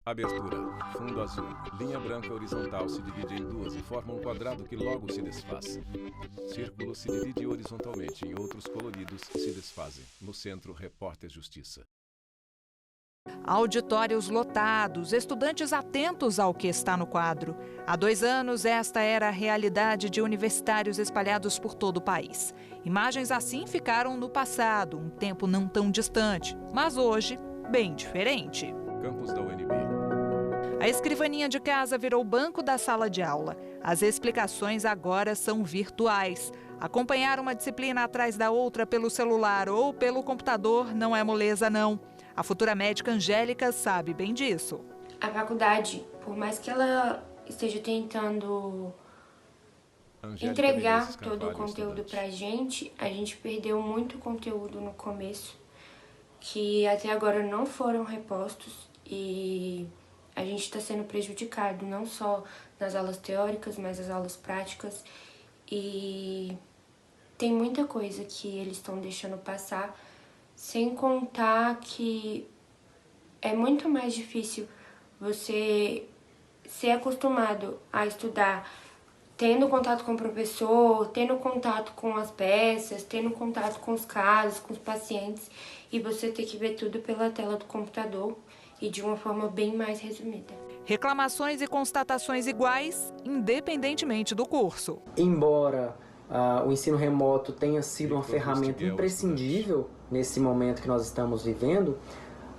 Abertura. Fundo azul. Linha branca horizontal se divide em duas e forma um quadrado que logo se desfaz. Círculo se divide horizontalmente e outros coloridos se desfazem. No centro, repórter Justiça. Auditórios lotados, estudantes atentos ao que está no quadro. Há 2 anos, esta era a realidade de universitários espalhados por todo o país. Imagens assim ficaram no passado, um tempo não tão distante, mas hoje, bem diferente. Campus da UNB. A escrivaninha de casa virou o banco da sala de aula. As explicações agora são virtuais. Acompanhar uma disciplina atrás da outra pelo celular ou pelo computador não é moleza, não. A futura médica Angélica sabe bem disso. A faculdade, por mais que ela esteja tentando entregar todo o conteúdo pra gente, a gente perdeu muito conteúdo no começo, que até agora não foram repostos e a gente está sendo prejudicado, não só nas aulas teóricas, mas nas aulas práticas. E tem muita coisa que eles estão deixando passar, sem contar que é muito mais difícil você ser acostumado a estudar tendo contato com o professor, tendo contato com as peças, tendo contato com os casos, com os pacientes, e você ter que ver tudo pela tela do computador e de uma forma bem mais resumida. Reclamações e constatações iguais, independentemente do curso. Embora o ensino remoto tenha sido uma ferramenta imprescindível nesse momento que nós estamos vivendo,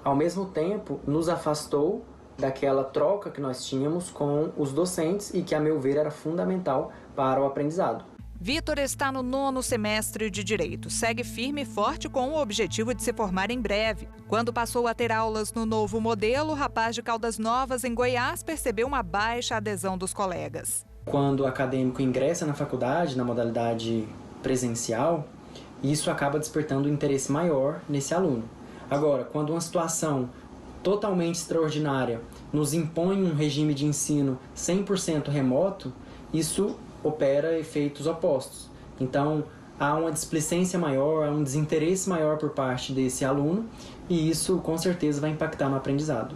ao mesmo tempo nos afastou daquela troca que nós tínhamos com os docentes e que, a meu ver, era fundamental para o aprendizado. Vitor está no 9º semestre de Direito. Segue firme e forte com o objetivo de se formar em breve. Quando passou a ter aulas no novo modelo, o rapaz de Caldas Novas, em Goiás, percebeu uma baixa adesão dos colegas. Quando o acadêmico ingressa na faculdade, na modalidade presencial, isso acaba despertando um interesse maior nesse aluno. Agora, quando uma situação totalmente extraordinária nos impõe um regime de ensino 100% remoto, isso opera efeitos opostos. Então, há uma displicência maior, há um desinteresse maior por parte desse aluno e isso, com certeza, vai impactar no aprendizado.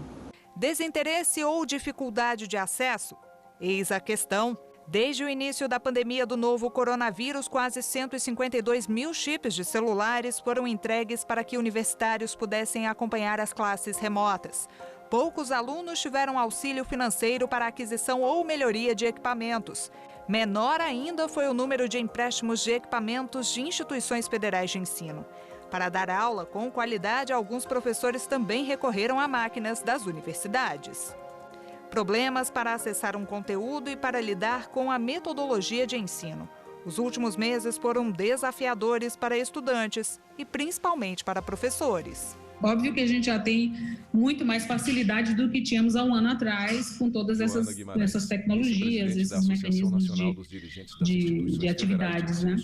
Desinteresse ou dificuldade de acesso? Eis a questão. Desde o início da pandemia do novo coronavírus, quase 152 mil chips de celulares foram entregues para que universitários pudessem acompanhar as classes remotas. Poucos alunos tiveram auxílio financeiro para aquisição ou melhoria de equipamentos. Menor ainda foi o número de empréstimos de equipamentos de instituições federais de ensino. Para dar aula com qualidade, alguns professores também recorreram a máquinas das universidades. Problemas para acessar um conteúdo e para lidar com a metodologia de ensino. Os últimos meses foram desafiadores para estudantes e principalmente para professores. Óbvio que a gente já tem muito mais facilidade do que tínhamos há um ano atrás com todas essas tecnologias, esses mecanismos de atividades, né?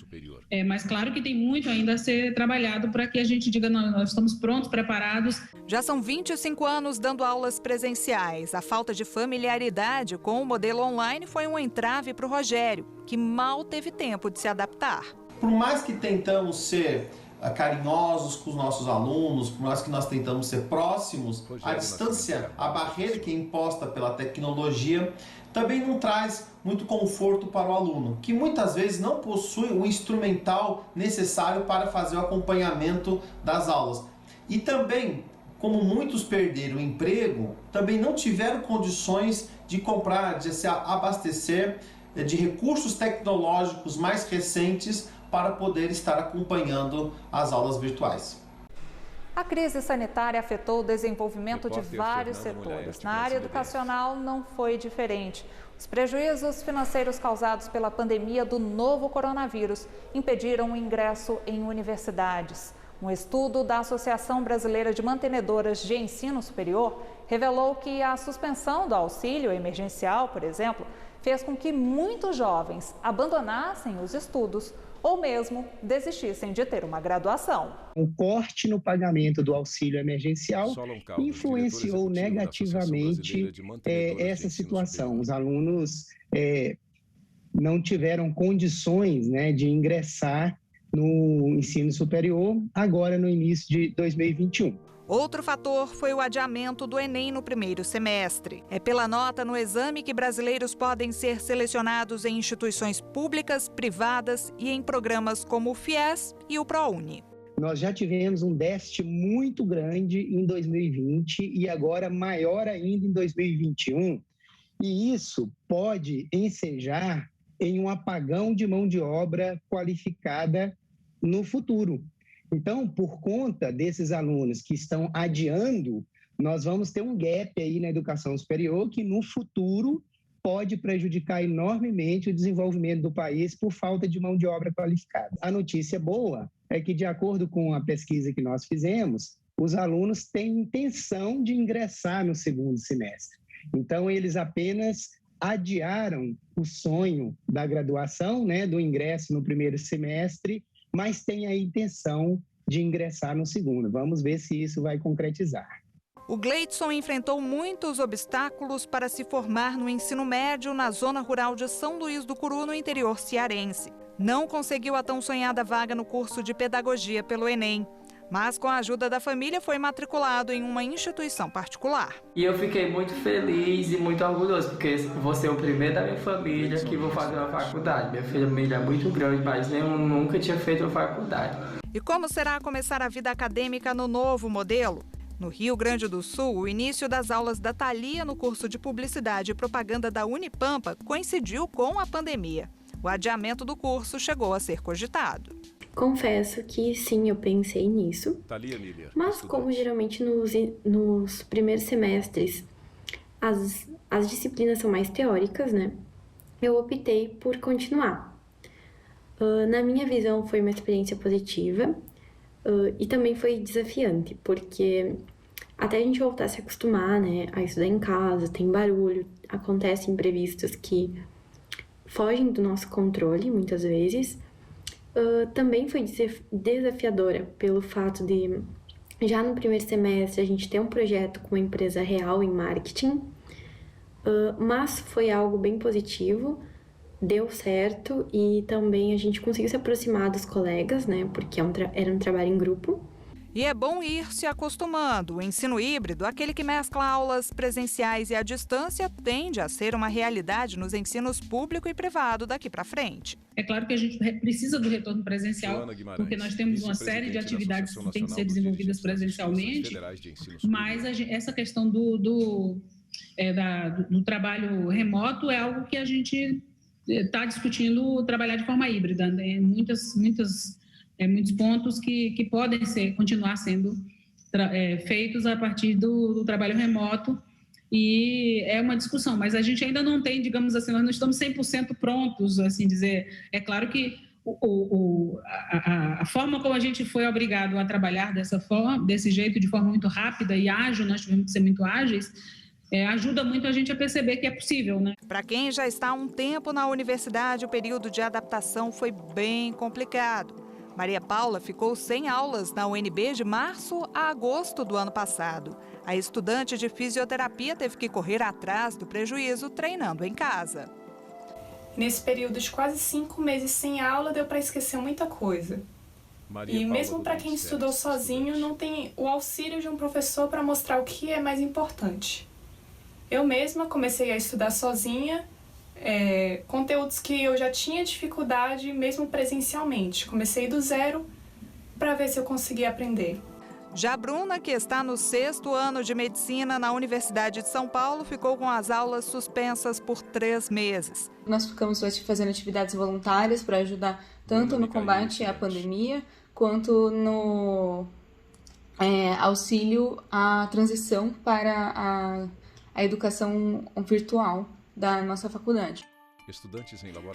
Mas claro que tem muito ainda a ser trabalhado para que a gente diga, nós estamos prontos, preparados. Já são 25 anos dando aulas presenciais. A falta de familiaridade com o modelo online foi um entrave para o Rogério, que mal teve tempo de se adaptar. Por mais que tentamos ser carinhosos com os nossos alunos, por mais que nós tentamos ser próximos, a distância, a barreira que é imposta pela tecnologia também não traz muito conforto para o aluno, que muitas vezes não possui o instrumental necessário para fazer o acompanhamento das aulas. E também, como muitos perderam o emprego, também não tiveram condições de comprar, de se abastecer de recursos tecnológicos mais recentes para poder estar acompanhando as aulas virtuais. A crise sanitária afetou o desenvolvimento de vários setores. Na área educacional não foi diferente. Os prejuízos financeiros causados pela pandemia do novo coronavírus impediram o ingresso em universidades. Um estudo da Associação Brasileira de Mantenedoras de Ensino Superior revelou que a suspensão do auxílio emergencial, por exemplo, fez com que muitos jovens abandonassem os estudos ou mesmo desistissem de ter uma graduação. O corte no pagamento do auxílio emergencial influenciou negativamente essa situação. Os alunos não tiveram condições, de ingressar no ensino superior agora no início de 2021. Outro fator foi o adiamento do Enem no primeiro semestre. É pela nota no exame que brasileiros podem ser selecionados em instituições públicas, privadas e em programas como o FIES e o ProUni. Nós já tivemos um déficit muito grande em 2020 e agora maior ainda em 2021. E isso pode ensejar em um apagão de mão de obra qualificada no futuro. Então, por conta desses alunos que estão adiando, nós vamos ter um gap aí na educação superior que no futuro pode prejudicar enormemente o desenvolvimento do país por falta de mão de obra qualificada. A notícia boa é que, de acordo com a pesquisa que nós fizemos, os alunos têm intenção de ingressar no segundo semestre. Então, eles apenas adiaram o sonho da graduação, do ingresso no primeiro semestre, mas têm a intenção de ingressar no segundo. Vamos ver se isso vai concretizar. O Gleidson enfrentou muitos obstáculos para se formar no ensino médio na zona rural de São Luís do Curu, no interior cearense. Não conseguiu a tão sonhada vaga no curso de pedagogia pelo Enem, mas com a ajuda da família foi matriculado em uma instituição particular. E eu fiquei muito feliz e muito orgulhoso, porque vou ser o primeiro da minha família que vou fazer uma faculdade. Minha família é muito grande, mas nunca tinha feito uma faculdade. E como será começar a vida acadêmica no novo modelo? No Rio Grande do Sul, o início das aulas da Thalia no curso de Publicidade e Propaganda da Unipampa coincidiu com a pandemia. O adiamento do curso chegou a ser cogitado. Confesso que sim, eu pensei nisso, mas como geralmente nos primeiros semestres as disciplinas são mais teóricas, eu optei por continuar. Na minha visão foi uma experiência positiva e também foi desafiante, porque até a gente voltar a se acostumar a estudar em casa, tem barulho, acontecem imprevistos que fogem do nosso controle muitas vezes. Também foi desafiadora pelo fato de, já no primeiro semestre, a gente ter um projeto com uma empresa real em marketing, mas foi algo bem positivo, deu certo e também a gente conseguiu se aproximar dos colegas, porque era um trabalho em grupo. E é bom ir se acostumando. O ensino híbrido, aquele que mescla aulas presenciais e à distância, tende a ser uma realidade nos ensinos público e privado daqui para frente. É claro que a gente precisa do retorno presencial, porque nós temos uma série de atividades que têm que ser desenvolvidas presencialmente, mas essa questão do trabalho remoto é algo que a gente está discutindo trabalhar de forma híbrida. Muitos pontos que podem continuar sendo feitos a partir do trabalho remoto, e é uma discussão, mas a gente ainda não tem, digamos assim, nós não estamos 100% prontos, assim dizer. É claro que a forma como a gente foi obrigado a trabalhar desse jeito, de forma muito rápida e ágil, nós tivemos que ser muito ágeis, ajuda muito a gente a perceber que é possível, Para quem já está há um tempo na universidade, o período de adaptação foi bem complicado. Maria Paula ficou sem aulas na UNB de março a agosto do ano passado. A estudante de fisioterapia teve que correr atrás do prejuízo treinando em casa. Nesse período de quase 5 meses sem aula, deu para esquecer muita coisa. E mesmo para quem estudou sozinho, não tem o auxílio de um professor para mostrar o que é mais importante. Eu mesma comecei a estudar sozinha, conteúdos que eu já tinha dificuldade mesmo presencialmente. Comecei do zero para ver se eu conseguia aprender. Já a Bruna, que está no 6º ano de medicina na Universidade de São Paulo, ficou com as aulas suspensas por 3 meses. Nós ficamos fazendo atividades voluntárias para ajudar tanto no combate à pandemia quanto no auxílio à transição para a educação virtual da nossa faculdade.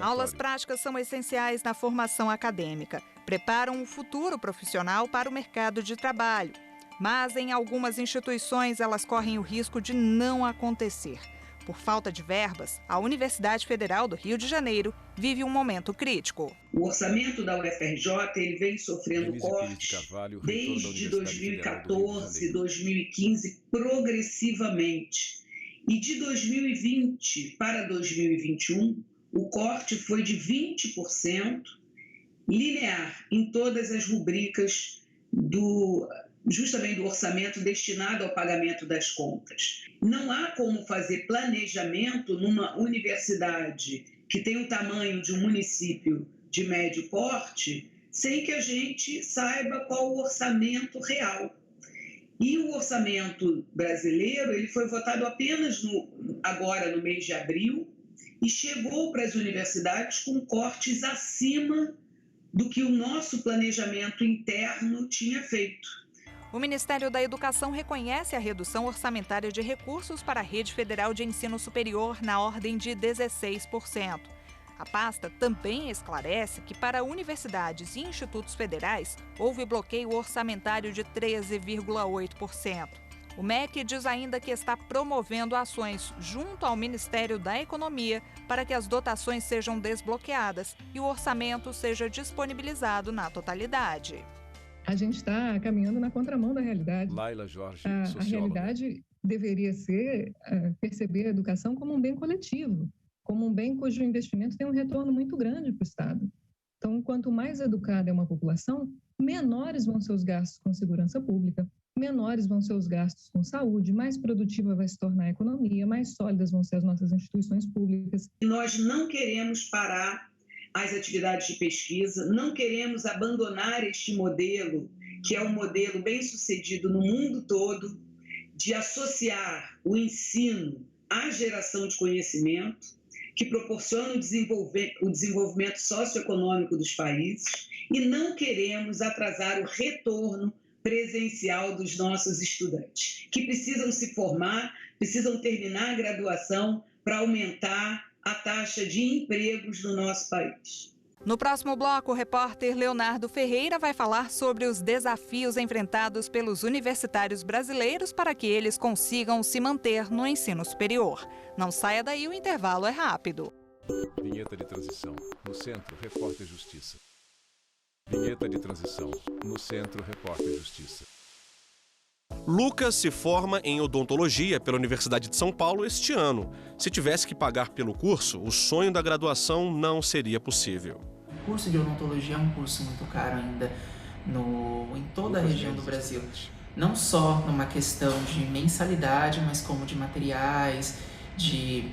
Aulas práticas são essenciais na formação acadêmica. Preparam o futuro profissional para o mercado de trabalho. Mas em algumas instituições elas correm o risco de não acontecer. Por falta de verbas, a Universidade Federal do Rio de Janeiro vive um momento crítico. O orçamento da UFRJ ele vem sofrendo cortes desde 2014, 2015, progressivamente. E de 2020 para 2021, o corte foi de 20%, linear em todas as rubricas justamente do orçamento destinado ao pagamento das contas. Não há como fazer planejamento numa universidade que tem o tamanho de um município de médio porte sem que a gente saiba qual o orçamento real. E o orçamento brasileiro ele foi votado apenas agora no mês de abril e chegou para as universidades com cortes acima do que o nosso planejamento interno tinha feito. O Ministério da Educação reconhece a redução orçamentária de recursos para a Rede Federal de Ensino Superior na ordem de 16%. A pasta também esclarece que para universidades e institutos federais houve bloqueio orçamentário de 13,8%. O MEC diz ainda que está promovendo ações junto ao Ministério da Economia para que as dotações sejam desbloqueadas e o orçamento seja disponibilizado na totalidade. A gente está caminhando na contramão da realidade. Laila Jorge, a realidade deveria ser perceber a educação como um bem coletivo, como um bem cujo investimento tem um retorno muito grande para o Estado. Então, quanto mais educada é uma população, menores vão ser os gastos com segurança pública, menores vão ser os gastos com saúde, mais produtiva vai se tornar a economia, mais sólidas vão ser as nossas instituições públicas. Nós não queremos parar as atividades de pesquisa, não queremos abandonar este modelo, que é um modelo bem-sucedido no mundo todo, de associar o ensino à geração de conhecimento, que proporciona o desenvolvimento socioeconômico dos países, e não queremos atrasar o retorno presencial dos nossos estudantes, que precisam se formar, precisam terminar a graduação para aumentar a taxa de empregos no nosso país. No próximo bloco, o repórter Leonardo Ferreira vai falar sobre os desafios enfrentados pelos universitários brasileiros para que eles consigam se manter no ensino superior. Não saia daí, o intervalo é rápido. Vinheta de transição. No Centro, Repórter Justiça. Vinheta de transição. No Centro, Repórter Justiça. Lucas se forma em odontologia pela Universidade de São Paulo este ano. Se tivesse que pagar pelo curso, o sonho da graduação não seria possível. O curso de odontologia é um curso muito caro ainda em toda a região do Brasil. Não só numa questão de mensalidade, mas como de materiais, de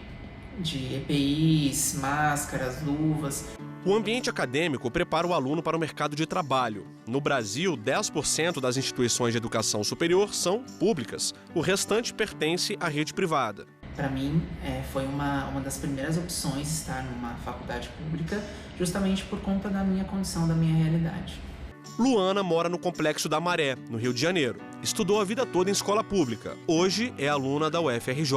EPIs, máscaras, luvas. O ambiente acadêmico prepara o aluno para o mercado de trabalho. No Brasil, 10% das instituições de educação superior são públicas. O restante pertence à rede privada. Para mim, foi uma das primeiras opções estar numa faculdade pública, justamente por conta da minha condição, da minha realidade. Luana mora no Complexo da Maré, no Rio de Janeiro. Estudou a vida toda em escola pública. Hoje é aluna da UFRJ.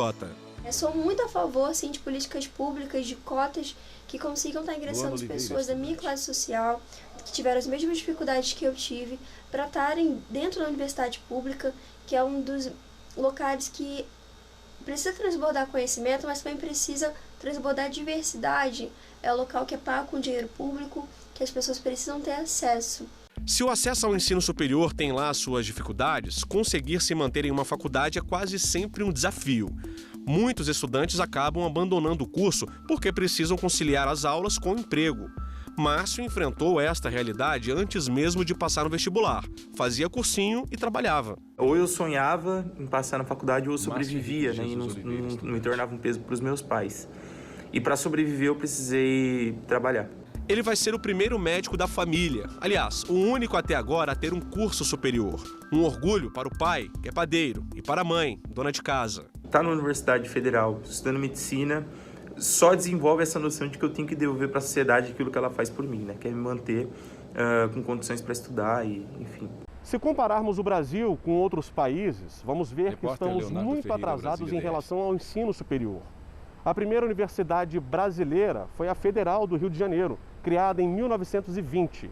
Eu sou muito a favor de políticas públicas, de cotas que consigam estar ingressando as pessoas da minha classe social, que tiveram as mesmas dificuldades que eu tive, para estarem dentro da universidade pública, que é um dos locais que precisa transbordar conhecimento, mas também precisa transbordar diversidade. É um local que é pago com dinheiro público, que as pessoas precisam ter acesso. Se o acesso ao ensino superior tem lá suas dificuldades, conseguir se manter em uma faculdade é quase sempre um desafio. Muitos estudantes acabam abandonando o curso porque precisam conciliar as aulas com o emprego. Márcio enfrentou esta realidade antes mesmo de passar no vestibular. Fazia cursinho e trabalhava. Ou eu sonhava em passar na faculdade ou eu sobrevivia, né, e não me tornava um peso para os meus pais. E para sobreviver eu precisei trabalhar. Ele vai ser o primeiro médico da família. Aliás, o único até agora a ter um curso superior. Um orgulho para o pai, que é padeiro, e para a mãe, dona de casa. Estar na Universidade Federal, estudando medicina, só desenvolve essa noção de que eu tenho que devolver para a sociedade aquilo que ela faz por mim, né? Que é me manter com condições para estudar e, enfim. Se compararmos o Brasil com outros países, vamos ver que estamos muito atrasados em relação ao ensino superior. A primeira universidade brasileira foi a Federal do Rio de Janeiro, criada em 1920.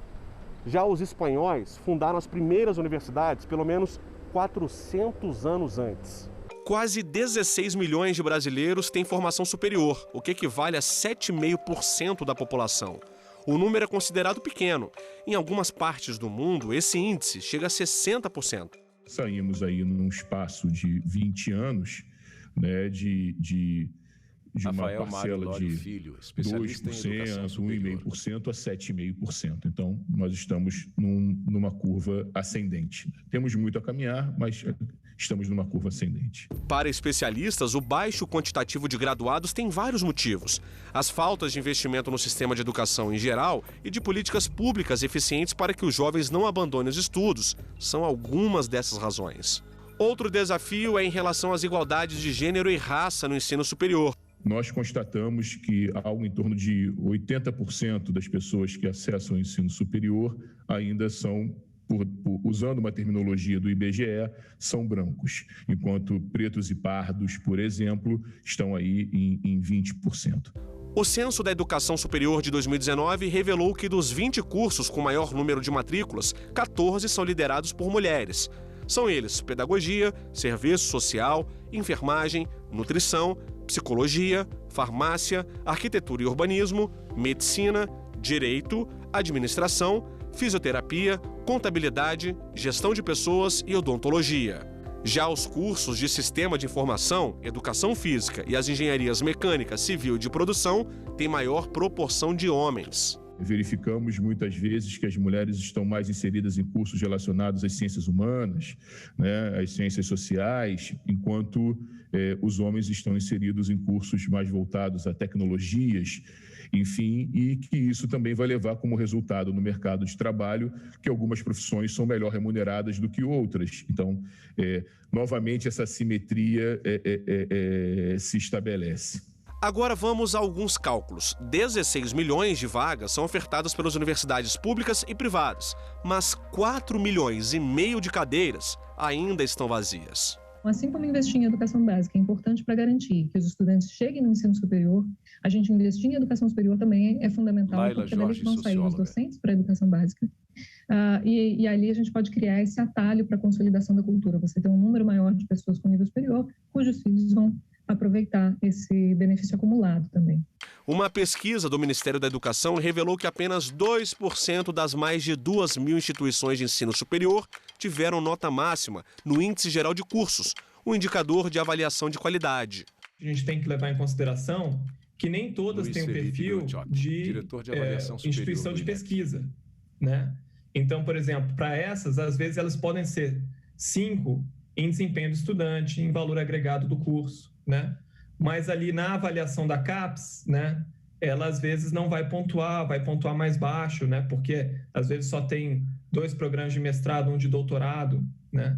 Já os espanhóis fundaram as primeiras universidades pelo menos 400 anos antes. Quase 16 milhões de brasileiros têm formação superior, o que equivale a 7,5% da população. O número é considerado pequeno. Em algumas partes do mundo, esse índice chega a 60%. Saímos aí num espaço de 20 anos, né, de de uma parcela de 2%, 1,5% a 7,5%. Então, nós estamos numa curva ascendente. Temos muito a caminhar, mas estamos numa curva ascendente. Para especialistas, o baixo quantitativo de graduados tem vários motivos. As faltas de investimento no sistema de educação em geral e de políticas públicas eficientes para que os jovens não abandonem os estudos são algumas dessas razões. Outro desafio é em relação às igualdades de gênero e raça no ensino superior. Nós constatamos que algo em torno de 80% das pessoas que acessam o ensino superior ainda são, usando uma terminologia do IBGE, são brancos, enquanto pretos e pardos, por exemplo, estão aí em 20%. O Censo da Educação Superior de 2019 revelou que dos 20 cursos com maior número de matrículas, 14 são liderados por mulheres. São eles pedagogia, serviço social, enfermagem, nutrição, psicologia, farmácia, arquitetura e urbanismo, medicina, direito, administração, fisioterapia, contabilidade, gestão de pessoas e odontologia. Já os cursos de Sistema de Informação, Educação Física e as engenharias mecânica, civil e de produção têm maior proporção de homens. Verificamos muitas vezes que as mulheres estão mais inseridas em cursos relacionados às ciências humanas, né, às ciências sociais, enquanto os homens estão inseridos em cursos mais voltados a tecnologias, enfim, e que isso também vai levar como resultado no mercado de trabalho que algumas profissões são melhor remuneradas do que outras. Então, novamente, essa assimetria se estabelece. Agora vamos a alguns cálculos. 16 milhões de vagas são ofertadas pelas universidades públicas e privadas, mas 4,5 milhões de cadeiras ainda estão vazias. Assim como investir em educação básica é importante para garantir que os estudantes cheguem no ensino superior, a gente investir em educação superior também é fundamental, porque dali vão sair os docentes para a educação básica. E ali a gente pode criar esse atalho para a consolidação da cultura. Você tem um número maior de pessoas com nível superior, cujos filhos vão aproveitar esse benefício acumulado também. Uma pesquisa do Ministério da Educação revelou que apenas 2% das mais de 2.000 instituições de ensino superior tiveram nota máxima no Índice Geral de Cursos, um indicador de avaliação de qualidade. A gente tem que levar em consideração que nem todas têm um perfil de instituição de pesquisa, né? Então, por exemplo, para essas, às vezes elas podem ser 5 em desempenho do estudante, em valor agregado do curso, né? Mas ali na avaliação da CAPES, né, ela às vezes não vai pontuar mais baixo, né? Porque às vezes só tem 2 programas de mestrado, 1 de doutorado, né?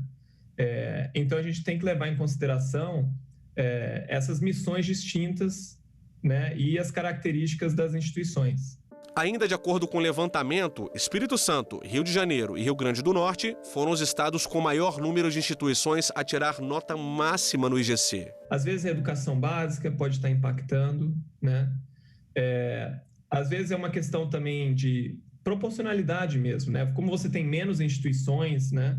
Então a gente tem que levar em consideração essas missões distintas, né, e as características das instituições. Ainda de acordo com o levantamento, Espírito Santo, Rio de Janeiro e Rio Grande do Norte foram os estados com maior número de instituições a tirar nota máxima no IGC. Às vezes a educação básica pode estar impactando, né? Às vezes é uma questão também de proporcionalidade mesmo, né? Como você tem menos instituições, né?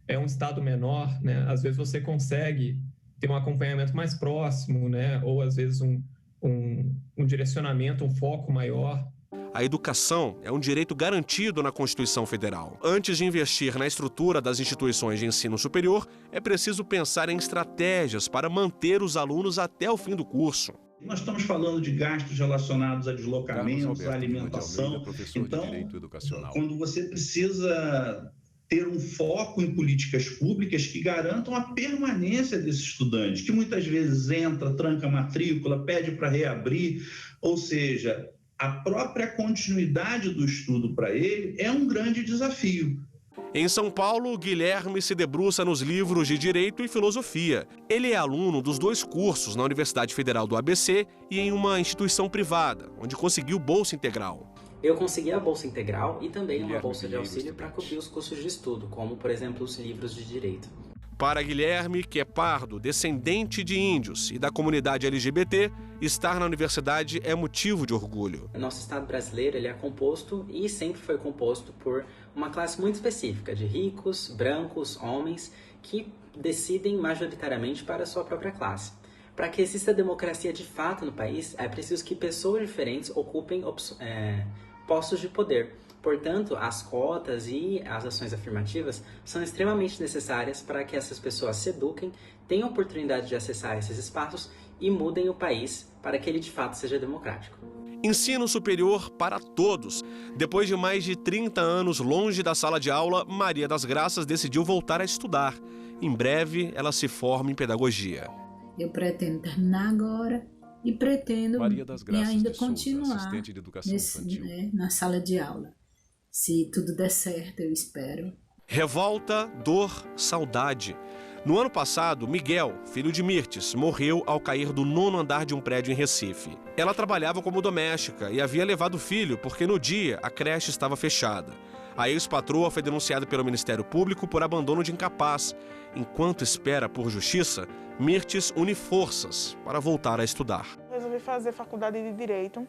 É um estado menor, né? Às vezes você consegue ter um acompanhamento mais próximo, né? Ou às vezes um direcionamento, um foco maior. A educação é um direito garantido na Constituição Federal. Antes de investir na estrutura das instituições de ensino superior, é preciso pensar em estratégias para manter os alunos até o fim do curso. Nós estamos falando de gastos relacionados a deslocamentos, a alimentação. Então, quando você precisa ter um foco em políticas públicas que garantam a permanência desse estudante, que muitas vezes entra, tranca a matrícula, pede para reabrir, ou seja, a própria continuidade do estudo para ele é um grande desafio. Em São Paulo, Guilherme se debruça nos livros de Direito e Filosofia. Ele é aluno dos 2 cursos na Universidade Federal do ABC e em uma instituição privada, onde conseguiu bolsa integral. Eu consegui a bolsa integral e também uma bolsa de auxílio para cobrir os custos de estudo, como, por exemplo, os livros de Direito. Para Guilherme, que é pardo, descendente de índios e da comunidade LGBT, estar na universidade é motivo de orgulho. Nosso Estado brasileiro ele é composto e sempre foi composto por uma classe muito específica de ricos, brancos, homens, que decidem majoritariamente para a sua própria classe. Para que exista democracia de fato no país, é preciso que pessoas diferentes ocupem postos de poder. Portanto, as cotas e as ações afirmativas são extremamente necessárias para que essas pessoas se eduquem, tenham oportunidade de acessar esses espaços e mudem o país para que ele de fato seja democrático. Ensino superior para todos. Depois de mais de 30 anos longe da sala de aula, Maria das Graças decidiu voltar a estudar. Em breve, ela se forma em pedagogia. Eu pretendo terminar agora e pretendo ainda continuar na sala de aula. Se tudo der certo, eu espero. Revolta, dor, saudade. No ano passado, Miguel, filho de Mirtes, morreu ao cair do 9º andar de um prédio em Recife. Ela trabalhava como doméstica e havia levado o filho porque no dia a creche estava fechada. A ex-patroa foi denunciada pelo Ministério Público por abandono de incapaz. Enquanto espera por justiça, Mirtes une forças para voltar a estudar. Resolvi fazer faculdade de Direito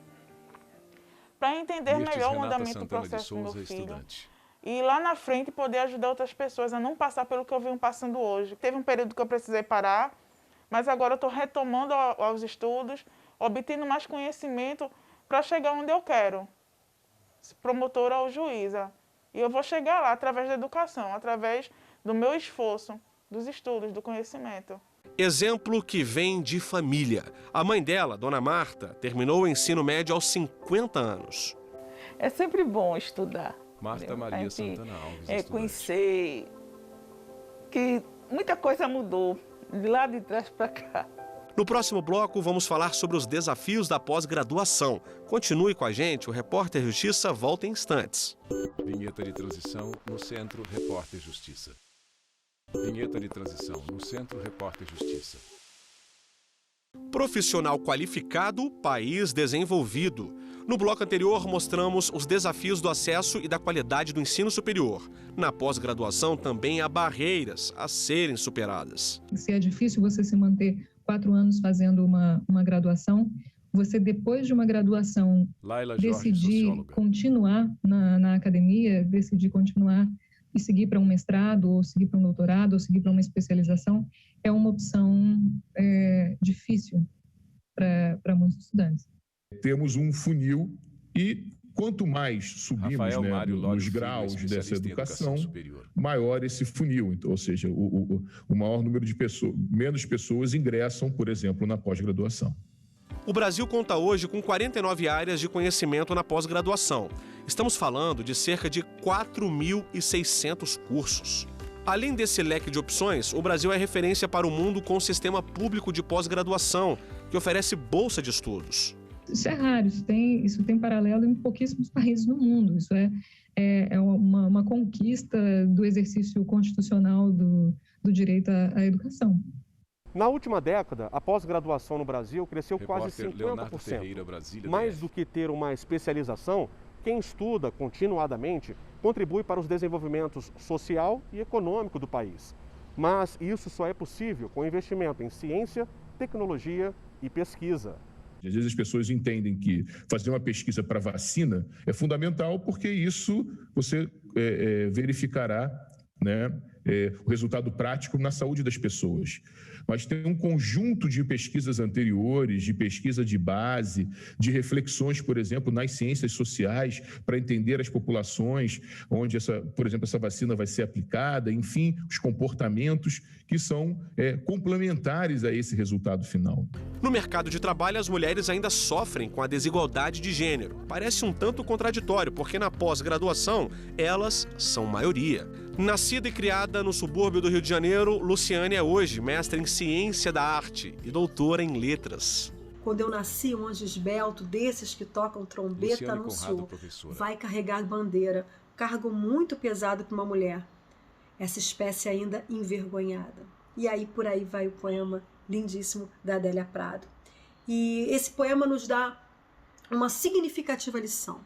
para entender melhor o andamento do processo do meu filho. E lá na frente poder ajudar outras pessoas a não passar pelo que eu venho passando hoje. Teve um período que eu precisei parar, mas agora eu estou retomando aos estudos, obtendo mais conhecimento para chegar onde eu quero, promotora ou juíza. E eu vou chegar lá através da educação, através do meu esforço, dos estudos, do conhecimento. Exemplo que vem de família. A mãe dela, Dona Marta, terminou o ensino médio aos 50 anos. É sempre bom estudar. Marta Maria Santana Alves, conhecer que muita coisa mudou de lá de trás para cá. No próximo bloco, vamos falar sobre os desafios da pós-graduação. Continue com a gente, o Repórter Justiça volta em instantes. Vinheta de transição no Centro Repórter Justiça. Vinheta de transição no Centro Repórter Justiça. Profissional qualificado, país desenvolvido. No bloco anterior, mostramos os desafios do acesso e da qualidade do ensino superior. Na pós-graduação, também há barreiras a serem superadas. Se é difícil você se manter 4 anos fazendo uma graduação, você, depois de uma graduação, decidir continuar na academia, decidir continuar e seguir para um mestrado, ou seguir para um doutorado, ou seguir para uma especialização, é uma opção difícil para muitos estudantes. Temos um funil e quanto mais subimos nos graus dessa educação, maior esse funil. Então, ou seja, o maior número de pessoas, menos pessoas ingressam, por exemplo, na pós-graduação. O Brasil conta hoje com 49 áreas de conhecimento na pós-graduação. Estamos falando de cerca de 4.600 cursos. Além desse leque de opções, o Brasil é referência para o mundo com o sistema público de pós-graduação, que oferece bolsa de estudos. Isso é raro, isso tem paralelo em pouquíssimos países no mundo. Isso é uma conquista do exercício constitucional do direito à educação. Na última década, a pós-graduação no Brasil cresceu quase 50%. Mais do que ter uma especialização, quem estuda continuadamente contribui para os desenvolvimentos social e econômico do país. Mas isso só é possível com investimento em ciência, tecnologia e pesquisa. Às vezes as pessoas entendem que fazer uma pesquisa para vacina é fundamental porque isso você verificará, o resultado prático na saúde das pessoas. Mas tem um conjunto de pesquisas anteriores, de pesquisa de base, de reflexões, por exemplo, nas ciências sociais, para entender as populações onde, por exemplo, essa vacina vai ser aplicada, enfim, os comportamentos que são complementares a esse resultado final. No mercado de trabalho, as mulheres ainda sofrem com a desigualdade de gênero. Parece um tanto contraditório, porque na pós-graduação, elas são maioria. Nascida e criada no subúrbio do Rio de Janeiro, Luciane é hoje mestre em Ciência da Arte e doutora em Letras. Quando eu nasci, um anjo esbelto desses que tocam trombeta anunciou: vai carregar bandeira, cargo muito pesado para uma mulher. Essa espécie ainda envergonhada. E aí por aí vai o poema lindíssimo da Adélia Prado. E esse poema nos dá uma significativa lição.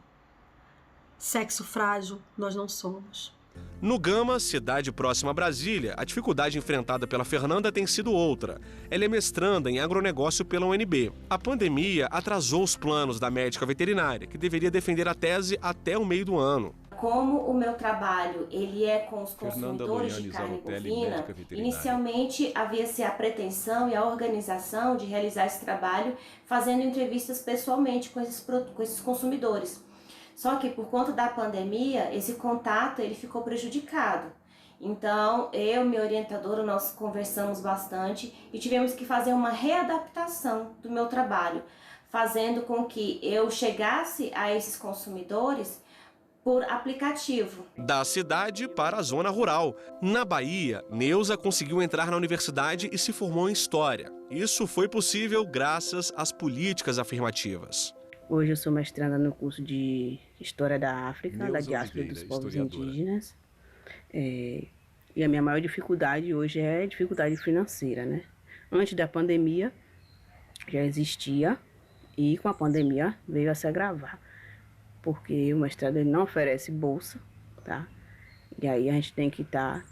Sexo frágil nós não somos. No Gama, cidade próxima a Brasília, a dificuldade enfrentada pela Fernanda tem sido outra. Ela é mestranda em agronegócio pela UNB. A pandemia atrasou os planos da médica veterinária, que deveria defender a tese até o meio do ano. Como o meu trabalho ele é com os consumidores de carne bovina, inicialmente havia-se a pretensão e a organização de realizar esse trabalho fazendo entrevistas pessoalmente com esses consumidores. Só que por conta da pandemia, esse contato ele ficou prejudicado. Então, eu e minha orientadora, nós conversamos bastante e tivemos que fazer uma readaptação do meu trabalho, fazendo com que eu chegasse a esses consumidores por aplicativo. Da cidade para a zona rural. Na Bahia, Neuza conseguiu entrar na universidade e se formou em História. Isso foi possível graças às políticas afirmativas. Hoje eu sou mestranda no curso de História da África, da diáspora dos povos indígenas. E a minha maior dificuldade hoje é a dificuldade financeira, né? Antes da pandemia já existia e com a pandemia veio a se agravar, porque o mestrado ele não oferece bolsa, tá? E aí a gente tem que estar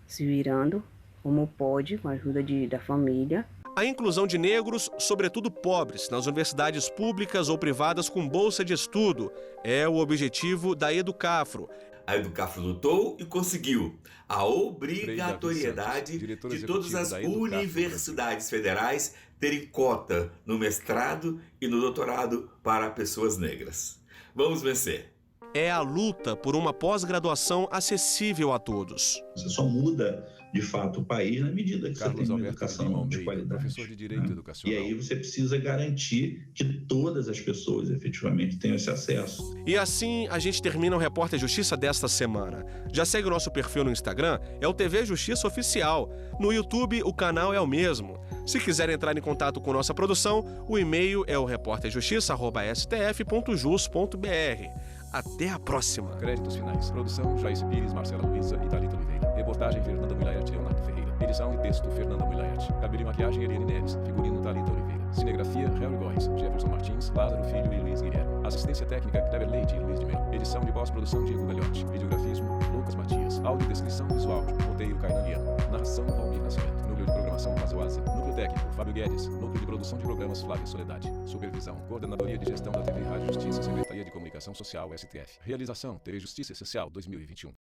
se virando como pode, com a ajuda da família. A inclusão de negros, sobretudo pobres, nas universidades públicas ou privadas com bolsa de estudo é o objetivo da Educafro. A Educafro lutou e conseguiu a obrigatoriedade de todas as universidades federais terem cota no mestrado e no doutorado para pessoas negras. Vamos vencer! É a luta por uma pós-graduação acessível a todos. Você só muda, de fato, o país na medida que você tem uma educação de qualidade. Professor de Direito Educacional. E aí você precisa garantir que todas as pessoas efetivamente tenham esse acesso. E assim a gente termina o Repórter Justiça desta semana. Já segue o nosso perfil no Instagram, é o TV Justiça Oficial. No YouTube o canal é o mesmo. Se quiser entrar em contato com nossa produção, o e-mail é o reporterjustiça@stf.jus.br. Até a próxima. Créditos finais. Produção: Joyce Pires, Marcela Luiza e Thalita Oliveira. Reportagem: Fernanda Muilaiati e Leonardo Ferreira. Edição e texto: Fernanda Muilaiati. Cabelo e maquiagem: Eliane Neres. Figurino: Thalita Oliveira. Cinegrafia: Harry Góes, Jefferson Martins, Lázaro Filho e Luiz Guilherme. Assistência técnica: Kleber Leite e Luiz de Mello. Edição de pós-produção: Diego Gagliotti. Videografismo: Lucas Matias. Audiodescrição visual: roteiro: Kainan Liano. Narração: Valmir Nascimento. Núcleo de programação: Pazoazzi. Núcleo técnico: Fábio Guedes. Núcleo de produção de programas: Flávio Soledade. Supervisão: Coordenadoria de Gestão da TV Rádio Justiça, Secretaria de Comunicação Social, STF. Realização: TV Justiça Essencial 2021.